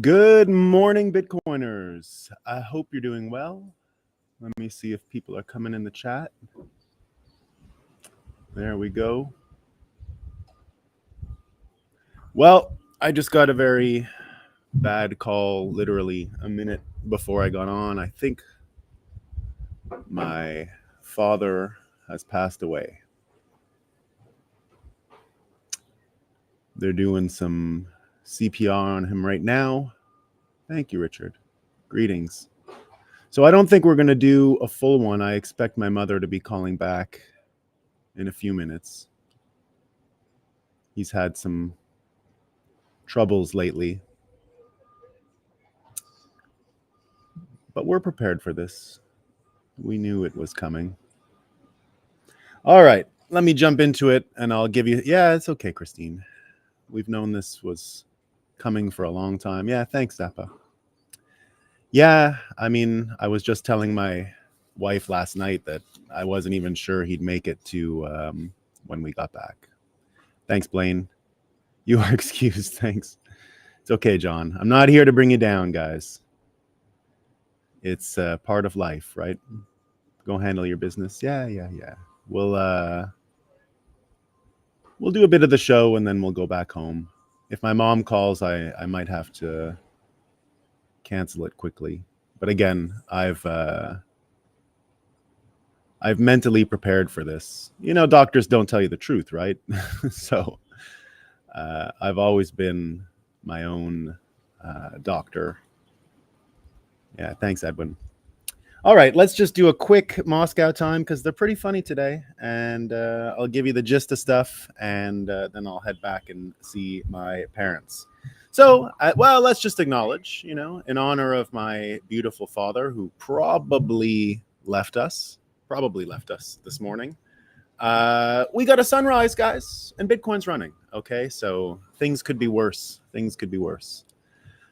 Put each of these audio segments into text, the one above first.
Good morning, Bitcoiners. I hope you're doing well. Let me see if people are coming in the chat. There we go. Well, I just got a very bad call literally a minute before I got on. I think my father has passed away. They're doing some CPR on him right now. Thank you, Richard. Greetings. So I don't think we're going to do a full one. I expect my mother to be calling back in a few minutes. He's had some troubles lately. But we're prepared for this. We knew it was coming. All right, let me jump into it and I'll give you... Yeah, it's okay, Christine. We've known this was coming for a long time. Yeah, thanks, Zappa. Yeah, I mean, I was just telling my wife last night that I wasn't even sure he'd make it to when we got back. Thanks, Blaine. You are excused. Thanks. It's okay, John. I'm not here to bring you down, guys. It's part of life, right? Go handle your business. Yeah. We'll do a bit of the show and then we'll go back home. If my mom calls, I might have to cancel it quickly. But again, I've mentally prepared for this. You know, doctors don't tell you the truth, right? So I've always been my own doctor. Yeah, thanks, Edwin. All right, let's just do a quick Moscow time because they're pretty funny today. And I'll give you the gist of stuff and then I'll head back and see my parents. So, well, let's just acknowledge, you know, in honor of my beautiful father who probably left us this morning. We got a sunrise, guys, and Bitcoin's running. Okay, so things could be worse.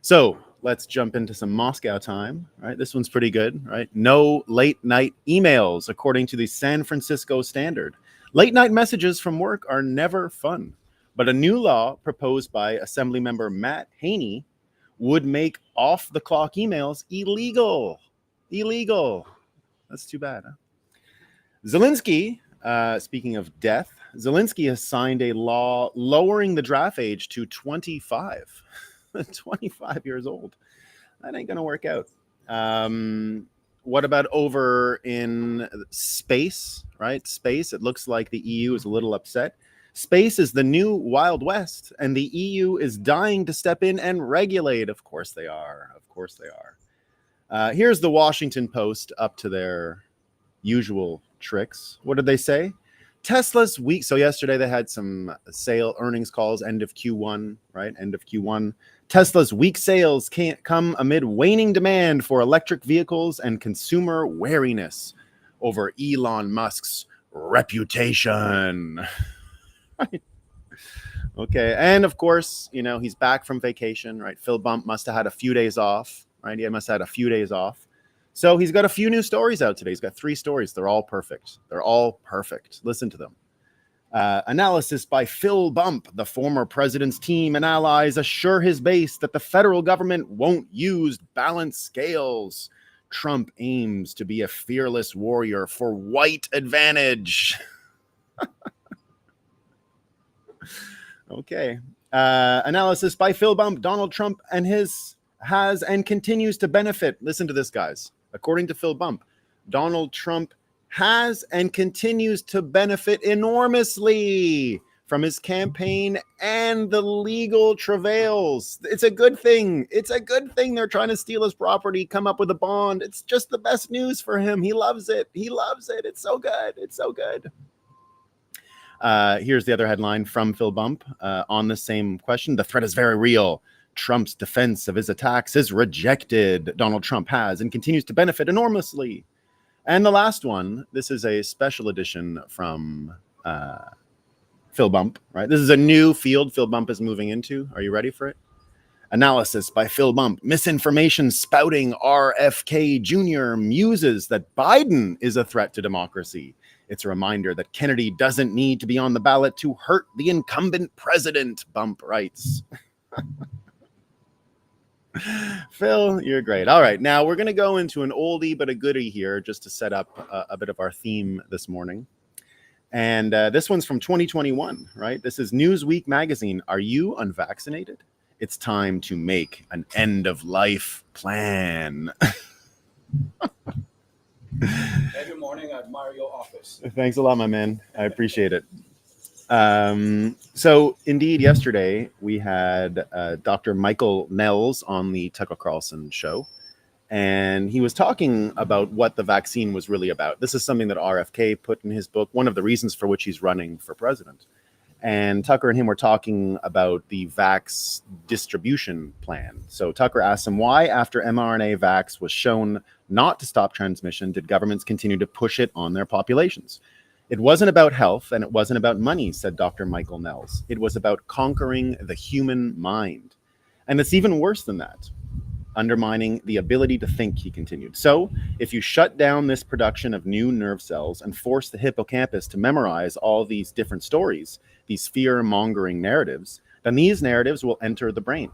So let's jump into some Moscow time, right? This one's pretty good, right? No late night emails, according to the San Francisco Standard. Late night messages from work are never fun, but a new law proposed by Assemblymember Matt Haney would make off-the-clock emails illegal. That's too bad, huh? Zelensky, speaking of death, Zelensky has signed a law lowering the draft age to 25. 25 years old. That ain't going to work out. What about over in space, right? Space, it looks like the EU is a little upset. Space is the new Wild West, and the EU is dying to step in and regulate. Of course they are. Here's the Washington Post up to their usual tricks. What did they say? Tesla's weak. So yesterday they had some sale earnings calls, end of Q1, right? End of Q1. Tesla's weak sales can't come amid waning demand for electric vehicles and consumer wariness over Elon Musk's reputation. Right. Okay. And of course, you know, he's back from vacation, right? Phil Bump must have had a few days off, right? He must have had a few days off. So he's got a few new stories out today. He's got 3 stories. They're all perfect. Listen to them. Analysis by Phil Bump. The former president's team and allies assure his base that the federal government won't use balanced scales. Trump aims to be a fearless warrior for white advantage. Okay. Analysis by Phil Bump. Donald Trump and has and continues to benefit. Listen to this, guys. According to Phil Bump, Donald Trump has and continues to benefit enormously from his campaign and the legal travails. It's a good thing. They're trying to steal his property, come up with a bond. It's just the best news for him. He loves it. It's so good. Here's the other headline from Phil Bump on the same question. The threat is very real. Trump's defense of his attacks is rejected. Donald Trump has and continues to benefit enormously. And the last one, this is a special edition from Phil Bump, right? This is a new field Phil Bump is moving into. Are you ready for it? Analysis by Phil Bump. Misinformation spouting RFK Jr. muses that Biden is a threat to democracy. It's a reminder that Kennedy doesn't need to be on the ballot to hurt the incumbent president, Bump writes. Phil, you're great. All right, now we're going to go into an oldie but a goodie here just to set up a bit of our theme this morning. And this one's from 2021, right? This is Newsweek magazine. Are you unvaccinated? It's time to make an end of life plan. Every morning I admire your office. Thanks a lot, my man. I appreciate it. So indeed, yesterday we had Dr. Michael Nels on the Tucker Carlson show, and he was talking about what the vaccine was really about. This is something that RFK put in his book, one of the reasons for which he's running for president. And Tucker and him were talking about the vax distribution plan. So Tucker asked him, why, after mRNA vax was shown not to stop transmission, did governments continue to push it on their populations? It wasn't about health and it wasn't about money, said Dr. Michael Nels. It was about conquering the human mind. And it's even worse than that. Undermining the ability to think, he continued. So if you shut down this production of new nerve cells and force the hippocampus to memorize all these different stories, these fear-mongering narratives, then these narratives will enter the brain.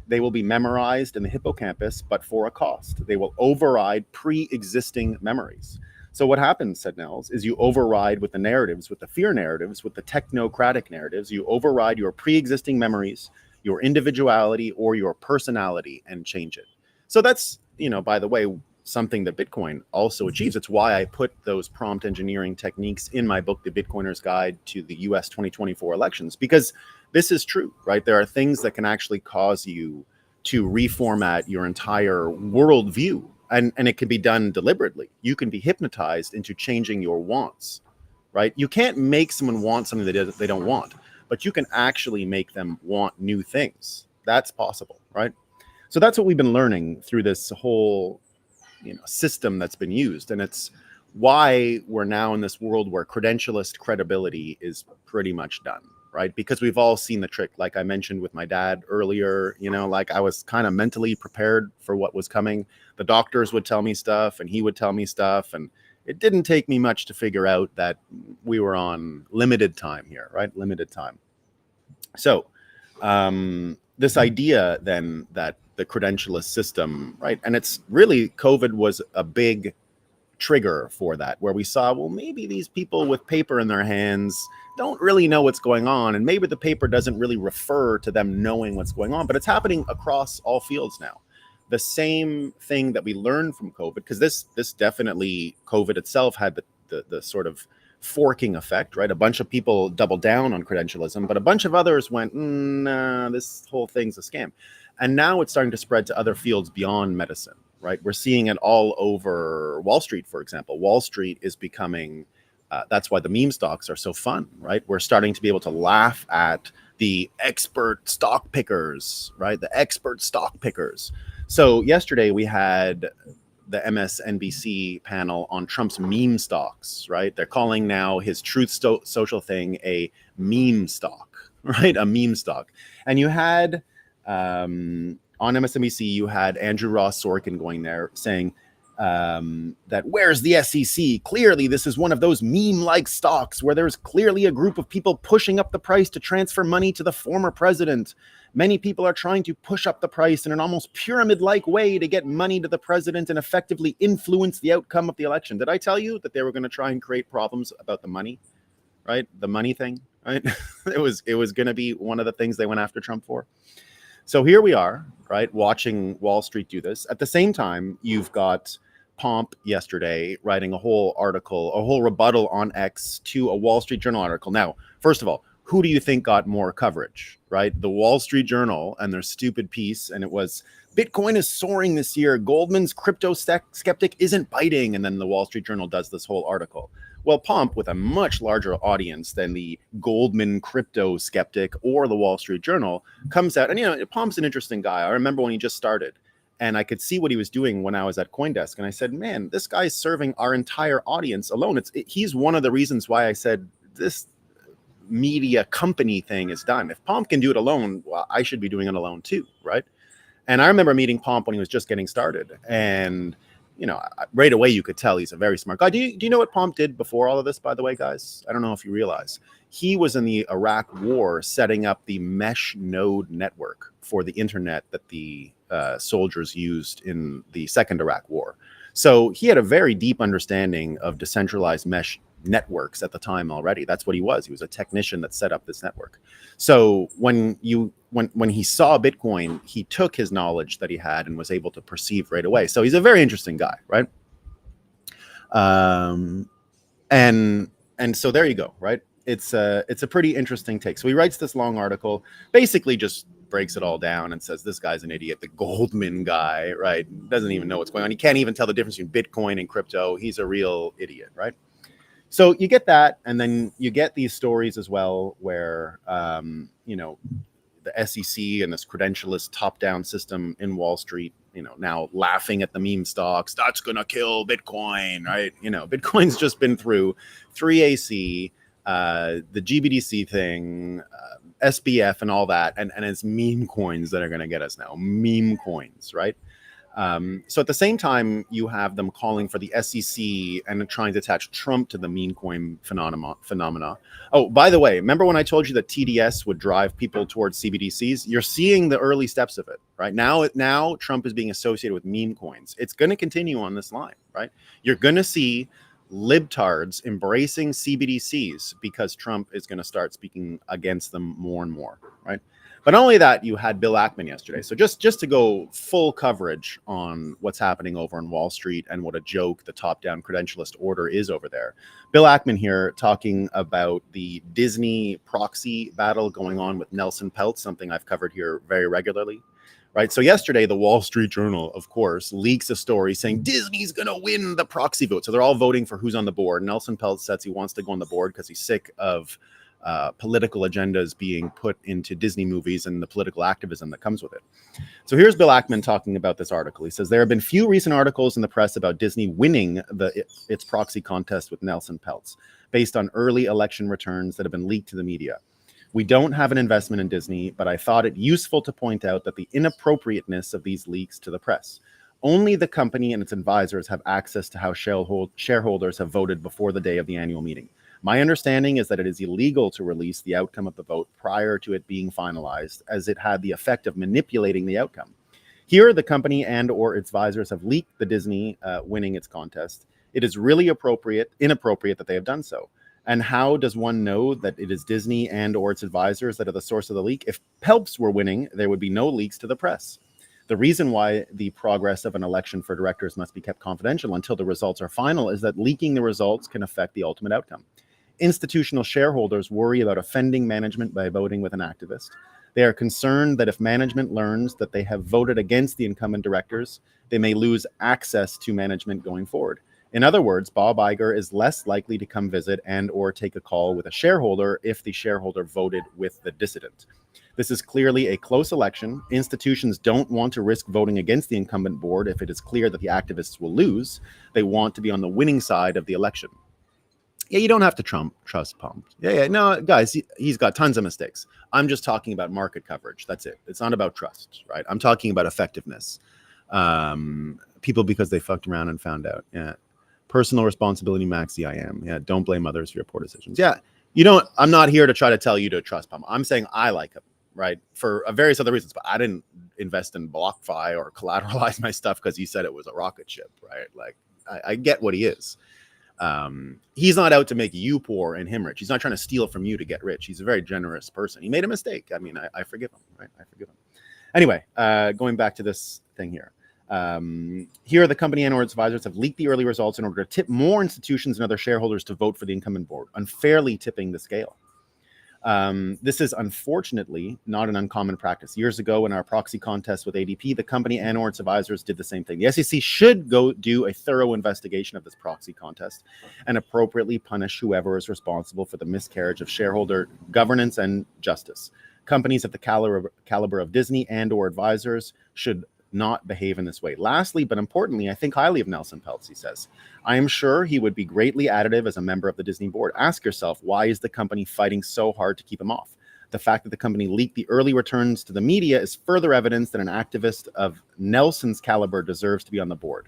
They will be memorized in the hippocampus, but for a cost. They will override pre-existing memories. So what happens, said Nels, is you override with the narratives, with the fear narratives, with the technocratic narratives. You override your pre-existing memories, your individuality, or your personality, and change it. So that's, by the way, something that Bitcoin also achieves. It's why I put those prompt engineering techniques in my book, The Bitcoiner's Guide to the US 2024 Elections, because this is true, right? There are things that can actually cause you to reformat your entire worldview. And it can be done deliberately. You can be hypnotized into changing your wants, right? You can't make someone want something that they don't want, but you can actually make them want new things. That's possible, right? So that's what we've been learning through this whole system that's been used. And it's why we're now in this world where credentialist credibility is pretty much done, right? Because we've all seen the trick. Like I mentioned with my dad earlier, like I was kind of mentally prepared for what was coming. The doctors would tell me stuff and he would tell me stuff. And it didn't take me much to figure out that we were on limited time here, right? Limited time. So this idea then that the credentialist system, right? And it's really, COVID was a big trigger for that, where we saw, well, maybe these people with paper in their hands don't really know what's going on. And maybe the paper doesn't really refer to them knowing what's going on, but it's happening across all fields now. The same thing that we learned from COVID, because this definitely, COVID itself had the sort of forking effect, right? A bunch of people doubled down on credentialism, but a bunch of others went, nah, this whole thing's a scam. And now it's starting to spread to other fields beyond medicine, right? We're seeing it all over Wall Street, for example. Wall Street is becoming, that's why the meme stocks are so fun, right? We're starting to be able to laugh at the expert stock pickers, right? The expert stock pickers. So yesterday we had the MSNBC panel on Trump's meme stocks, right? They're calling now his Truth Social thing a meme stock, right? A meme stock. And you had, on MSNBC, you had Andrew Ross Sorkin going there saying that where's the SEC? Clearly, this is one of those meme-like stocks where there's clearly a group of people pushing up the price to transfer money to the former president. Many people are trying to push up the price in an almost pyramid-like way to get money to the president and effectively influence the outcome of the election. Did I tell you that they were going to try and create problems about the money, right? The money thing, right? It was going to be one of the things they went after Trump for. So here we are, right, watching Wall Street do this. At the same time, you've got Pomp yesterday writing a whole article, a whole rebuttal on X to a Wall Street Journal article. Now, first of all, who do you think got more coverage, right? The Wall Street Journal and their stupid piece. And it was, Bitcoin is soaring this year. Goldman's crypto skeptic isn't biting. And then the Wall Street Journal does this whole article. Well, Pomp, with a much larger audience than the Goldman crypto skeptic or the Wall Street Journal, comes out. And, Pomp's an interesting guy. I remember when he just started. And I could see what he was doing when I was at CoinDesk. And I said, man, this guy's serving our entire audience alone. He's one of the reasons why I said this media company thing is done. If Pomp can do it alone, well, I should be doing it alone too, right? And I remember meeting Pomp when he was just getting started. And, right away you could tell he's a very smart guy. Do you know what Pomp did before all of this, by the way, guys? I don't know if you realize. He was in the Iraq war setting up the mesh node network for the internet that the soldiers used in the Second Iraq War. So he had a very deep understanding of decentralized mesh networks at the time already. That's what he was. He was a technician that set up this network. So when he saw Bitcoin, he took his knowledge that he had and was able to perceive right away. So he's a very interesting guy, right? And so there you go, right? It's a pretty interesting take. So he writes this long article, basically just breaks it all down and says this guy's an idiot. The Goldman guy, right? Doesn't even know what's going on. He can't even tell the difference between Bitcoin and crypto. He's a real idiot, right? So you get that, and then you get these stories as well where the SEC and this Credentialist top-down system in Wall Street, now laughing at the meme stocks. That's gonna kill Bitcoin, right? Bitcoin's just been through 3AC, the GBDC thing, SBF, and all that, and it's meme coins that are gonna get us now. Meme coins, right? So at the same time, you have them calling for the SEC and trying to attach Trump to the meme coin phenomena. Oh, by the way, remember when I told you that TDS would drive people towards CBDCs? You're seeing the early steps of it, right? Now Trump is being associated with meme coins. It's going to continue on this line, right? You're going to see libtards embracing CBDCs because Trump is going to start speaking against them more and more, right? But not only that, you had Bill Ackman yesterday. So just to go full coverage on what's happening over on Wall Street and what a joke the top-down Credentialist order is over there. Bill Ackman here talking about the Disney proxy battle going on with Nelson Peltz, something I've covered here very regularly. Right. So yesterday, the Wall Street Journal, of course, leaks a story saying Disney's going to win the proxy vote. So they're all voting for who's on the board. Nelson Peltz says he wants to go on the board because he's sick of political agendas being put into Disney movies and the political activism that comes with it. So here's Bill Ackman talking about this article. He says, there have been few recent articles in the press about Disney winning its proxy contest with Nelson Peltz based on early election returns that have been leaked to the media. We don't have an investment in Disney, but I thought it useful to point out that the inappropriateness of these leaks to the press. Only the company and its advisors have access to how shareholders have voted before the day of the annual meeting. My understanding is that it is illegal to release the outcome of the vote prior to it being finalized, as it had the effect of manipulating the outcome. Here, the company and or its advisors have leaked the Disney winning its contest. It is really inappropriate that they have done so. And how does one know that it is Disney and or its advisors that are the source of the leak? If Peltz were winning, there would be no leaks to the press. The reason why the progress of an election for directors must be kept confidential until the results are final is that leaking the results can affect the ultimate outcome. Institutional shareholders worry about offending management by voting with an activist. They are concerned that if management learns that they have voted against the incumbent directors, they may lose access to management going forward. In other words, Bob Iger is less likely to come visit and or take a call with a shareholder if the shareholder voted with the dissident. This is clearly a close election. Institutions don't want to risk voting against the incumbent board if it is clear that the activists will lose. They want to be on the winning side of the election. Yeah, you don't have to trust Trump. Yeah, no, guys, he's got tons of mistakes. I'm just talking about market coverage. That's it. It's not about trust, right? I'm talking about effectiveness. People because they fucked around and found out. Yeah. Personal responsibility, Max, I am. Yeah, don't blame others for your poor decisions. Yeah, I'm not here to try to tell you to trust Pump. I'm saying I like him, right? For various other reasons, but I didn't invest in BlockFi or collateralize my stuff because he said it was a rocket ship, right? Like, I get what he is. He's not out to make you poor and him rich. He's not trying to steal from you to get rich. He's a very generous person. He made a mistake. I mean, I forgive him, right? I forgive him. Anyway, going back to this thing here. Here, the company and or its advisors have leaked the early results in order to tip more institutions and other shareholders to vote for the incumbent board, unfairly tipping the scale. This is unfortunately not an uncommon practice. Years ago, in our proxy contest with ADP, the company and or its advisors did the same thing. The SEC should go do a thorough investigation of this proxy contest and appropriately punish whoever is responsible for the miscarriage of shareholder governance and justice. Companies of the caliber of Disney and or advisors should not behave in this way. Lastly, but importantly, I think highly of Nelson Peltz, he says. I am sure he would be greatly additive as a member of the Disney board. Ask yourself, why is the company fighting so hard to keep him off? The fact that the company leaked the early returns to the media is further evidence that an activist of Nelson's caliber deserves to be on the board.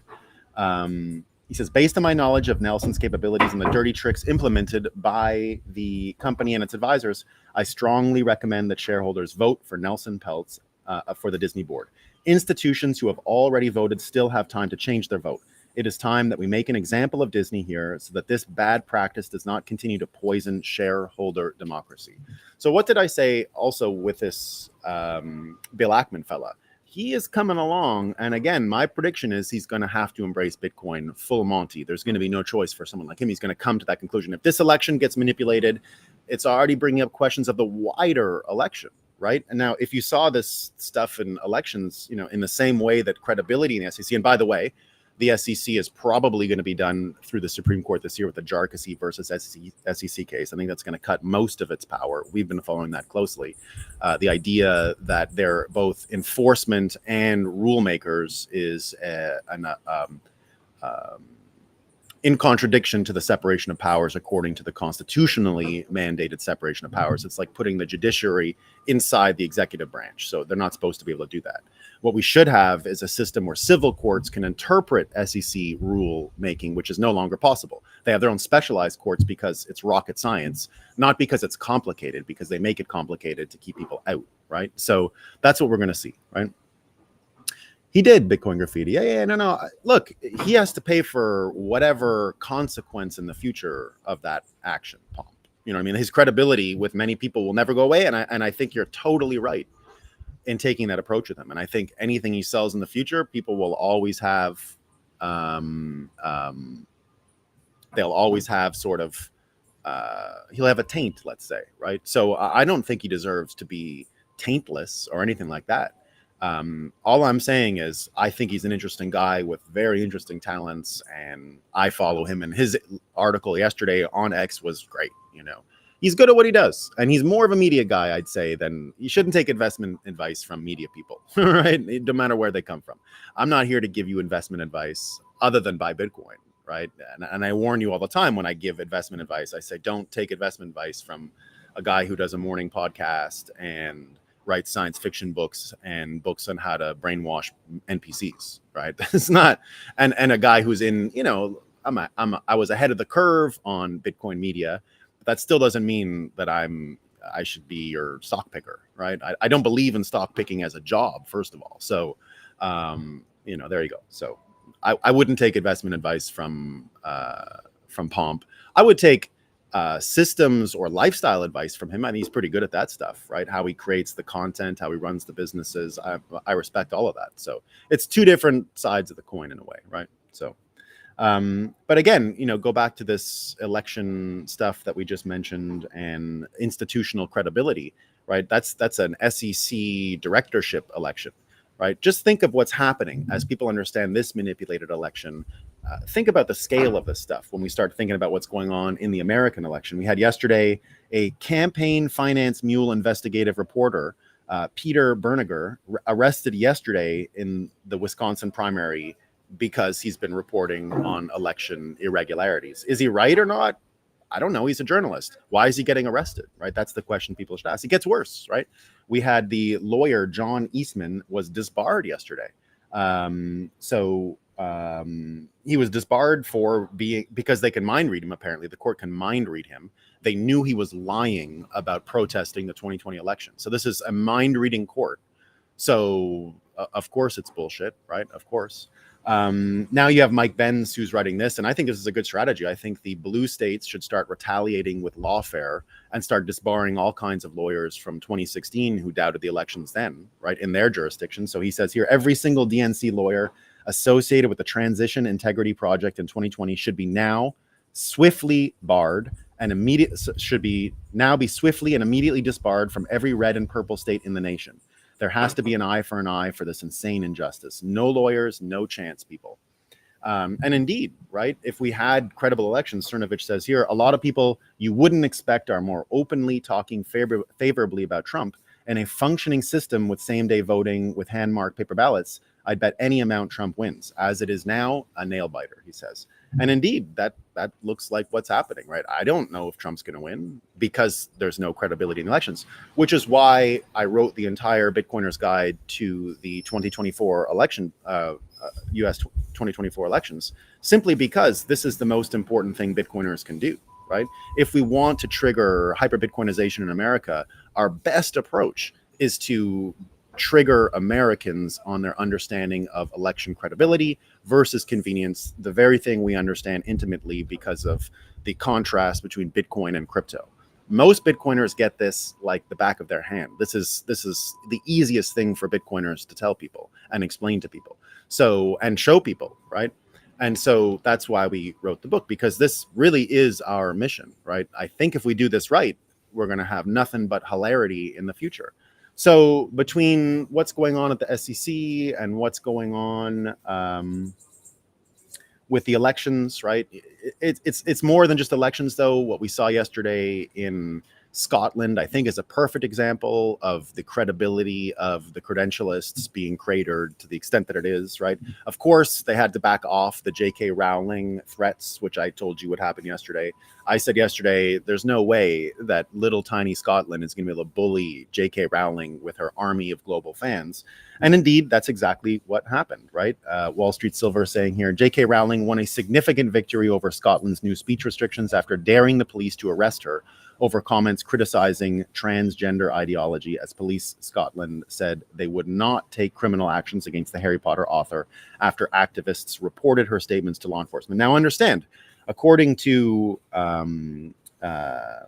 He says, based on my knowledge of Nelson's capabilities and the dirty tricks implemented by the company and its advisors, I strongly recommend that shareholders vote for Nelson Peltz for the Disney board. Institutions who have already voted still have time to change their vote. It is time that we make an example of Disney here so that this bad practice does not continue to poison shareholder democracy. So what did I say also with this Bill Ackman fella? He is coming along. And again, my prediction is he's going to have to embrace Bitcoin full Monty. There's going to be no choice for someone like him. He's going to come to that conclusion. If this election gets manipulated, it's already bringing up questions of the wider election, right? And now, if you saw this stuff in elections, in the same way that credibility in the SEC, and by the way, the SEC is probably going to be done through the Supreme Court this year with the Jarkissi versus SEC case. I think that's going to cut most of its power. We've been following that closely. The idea that they're both enforcement and rule makers is in contradiction to the separation of powers according to the constitutionally mandated separation of powers. It's like putting the judiciary inside the executive branch. So they're not supposed to be able to do that. What we should have is a system where civil courts can interpret SEC rule making, which is no longer possible. They have their own specialized courts because it's rocket science, not because it's complicated, because they make it complicated to keep people out, right? So that's what we're going to see, right? He did Bitcoin graffiti. No. Look, he has to pay for whatever consequence in the future of that action, Pomp. You know what I mean? His credibility with many people will never go away. And I think you're totally right in taking that approach with him. And I think anything he sells in the future, people will always have, they'll always have sort of, he'll have a taint, let's say, right? So I don't think he deserves to be taintless or anything like that. All I'm saying is I think he's an interesting guy with very interesting talents, and I follow him, and his article yesterday on X was great. He's good at what he does, and he's more of a media guy, I'd say, than you shouldn't take investment advice from media people, right? No matter where they come from. I'm not here to give you investment advice other than buy Bitcoin, right? And I warn you all the time when I give investment advice, I say, don't take investment advice from a guy who does a morning podcast and writes science fiction books and books on how to brainwash NPCs, right? It's not, and a guy who's in, I was ahead of the curve on Bitcoin media, but that still doesn't mean that I should be your stock picker, right? I don't believe in stock picking as a job, first of all. So, there you go. So I wouldn't take investment advice from Pomp. I would take systems or lifestyle advice from him. I think he's pretty good at that stuff, right? How he creates the content, how he runs the businesses. I respect all of that. So it's two different sides of the coin in a way, right? So, but again, go back to this election stuff that we just mentioned and institutional credibility, right? That's an SEC directorship election, right? Just think of what's happening as people understand this manipulated election. Think about the scale of this stuff when we start thinking about what's going on in the American election. We had yesterday a campaign finance mule investigative reporter, Peter Berniger, arrested yesterday in the Wisconsin primary because he's been reporting on election irregularities. Is he right or not? I don't know. He's a journalist. Why is he getting arrested, right? That's the question people should ask. It gets worse, right? We had the lawyer, John Eastman, was disbarred yesterday. He was disbarred because they can mind read him. Apparently the court can mind read him. They knew he was lying about protesting the 2020 election. So this is a mind reading court. So of course it's bullshit, right? Of course. Now you have Mike Benz who's writing this, and I think this is a good strategy. I think the blue states should start retaliating with lawfare and start disbarring all kinds of lawyers from 2016 who doubted the elections then, right, in their jurisdiction. So he says here, every single DNC lawyer associated with the Transition Integrity Project in 2020 should be now swiftly barred and be swiftly and immediately disbarred from every red and purple state in the nation. There has to be an eye for an eye for this insane injustice. No lawyers, no chance, people. And indeed, right, if we had credible elections, Cernovich says here, a lot of people you wouldn't expect are more openly talking favorably about Trump. And a functioning system with same-day voting with hand-marked paper ballots, I'd bet any amount Trump wins. As it is now, a nail-biter, he says. And indeed, that looks like what's happening, right? I don't know if Trump's going to win because there's no credibility in elections, which is why I wrote the entire Bitcoiner's Guide to the 2024 election, U.S. 2024 elections, simply because this is the most important thing Bitcoiners can do, right? If we want to trigger hyper-Bitcoinization in America, our best approach is to trigger Americans on their understanding of election credibility versus convenience, the very thing we understand intimately because of the contrast between Bitcoin and crypto. Most Bitcoiners get this like the back of their hand. This is the easiest thing for Bitcoiners to tell people and explain to people. So, and show people, right? And so that's why we wrote the book, because this really is our mission, right? I think if we do this right, we're going to have nothing but hilarity in the future. So between what's going on at the SEC and what's going on with the elections, right? It's more than just elections, though. What we saw yesterday in Scotland, I think, is a perfect example of the credibility of the credentialists being cratered to the extent that it is, right? Of course, they had to back off the J.K. Rowling threats, which I told you would happen yesterday. I said yesterday, there's no way that little tiny Scotland is going to be able to bully J.K. Rowling with her army of global fans. And indeed, that's exactly what happened, right? Wall Street Silver saying here, J.K. Rowling won a significant victory over Scotland's new speech restrictions after daring the police to arrest her over comments criticizing transgender ideology, as Police Scotland said they would not take criminal actions against the Harry Potter author after activists reported her statements to law enforcement. Now, understand, according to,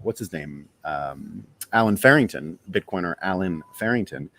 what's his name? Alan Farrington, Bitcoiner Alan Farrington,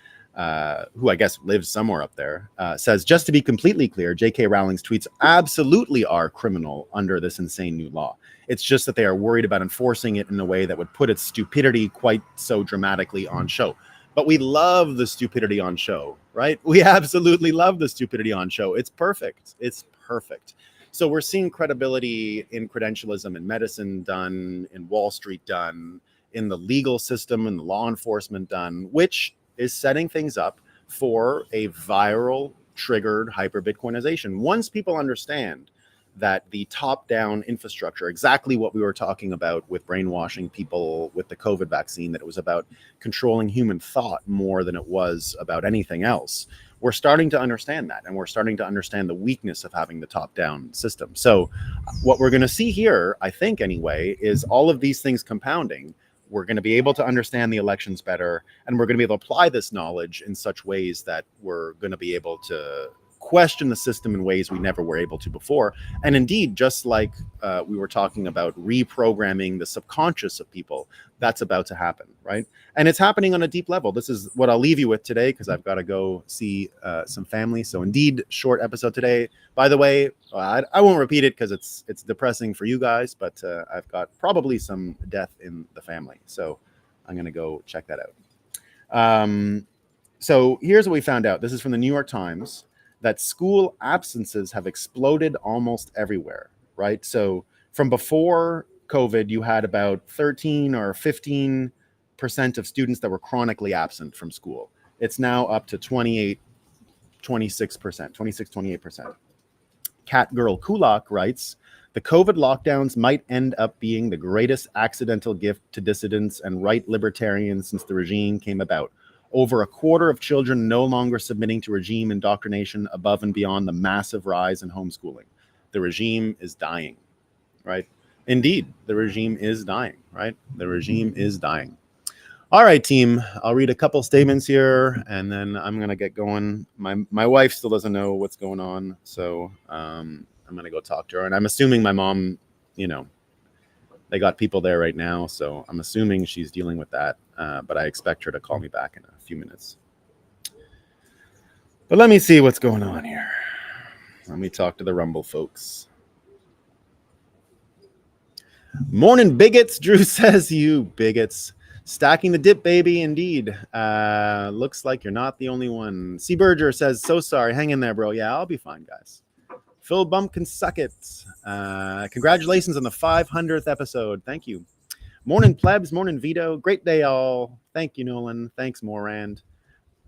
who I guess lives somewhere up there, says, just to be completely clear, J.K. Rowling's tweets absolutely are criminal under this insane new law. It's just that they are worried about enforcing it in a way that would put its stupidity quite so dramatically on show. But we love the stupidity on show, right? We absolutely love the stupidity on show. It's perfect. It's perfect. So we're seeing credibility in credentialism and medicine done, in Wall Street done, in the legal system and the law enforcement done, which is setting things up for a viral triggered hyper Bitcoinization. Once people understand that the top-down infrastructure, exactly what we were talking about with brainwashing people with the COVID vaccine, that it was about controlling human thought more than it was about anything else. We're starting to understand that, and we're starting to understand the weakness of having the top-down system. So what we're going to see here, I think anyway, is all of these things compounding. We're going to be able to understand the elections better, and we're going to be able to apply this knowledge in such ways that we're going to be able to question the system in ways we never were able to before. And indeed, just like we were talking about reprogramming the subconscious of people, that's about to happen, right? And it's happening on a deep level. This is what I'll leave you with today, because I've got to go see some family. So indeed, short episode today. By the way, I won't repeat it because it's depressing for you guys, but I've got probably some death in the family. So I'm going to go check that out. So here's what we found out. This is from the New York Times, that school absences have exploded almost everywhere, right? So from before COVID, you had about 13 or 15% of students that were chronically absent from school. It's now up to 26%, 28%. Cat Girl Kulak writes, the COVID lockdowns might end up being the greatest accidental gift to dissidents and right libertarians since the regime came about. Over a quarter of children no longer submitting to regime indoctrination above and beyond the massive rise in homeschooling. The regime is dying, right? Indeed, the regime is dying, right? The regime is dying. All right, team, I'll read a couple statements here, and then I'm going to get going. My wife still doesn't know what's going on, so I'm going to go talk to her. And I'm assuming my mom, they got people there right now, so I'm assuming she's dealing with that, but I expect her to call me back in a few minutes. But let me see what's going on here. Let me talk to the Rumble folks. Morning, bigots, Drew says. You bigots. Stacking the dip, baby, indeed. Looks like you're not the only one. C. Berger says, so sorry. Hang in there, bro. Yeah, I'll be fine, guys. Phil Bump can suck it. Congratulations on the 500th episode. Thank you. Morning, plebs. Morning, Vito. Great day, all. Thank you, Nolan. Thanks, Morand.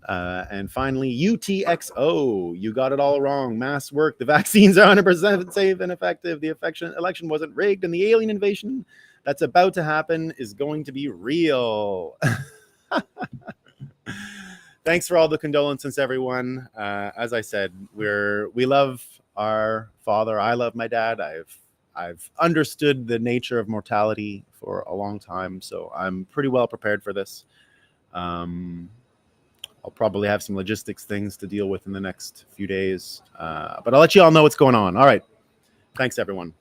And finally, UTXO. You got it all wrong. Mass work. The vaccines are 100% safe and effective. The election wasn't rigged, and the alien invasion that's about to happen is going to be real. Thanks for all the condolences, everyone. As I said, we love our father. I love my dad. I've understood the nature of mortality for a long time, so I'm pretty well prepared for this. I'll probably have some logistics things to deal with in the next few days. But I'll let you all know what's going on. All right. Thanks, everyone.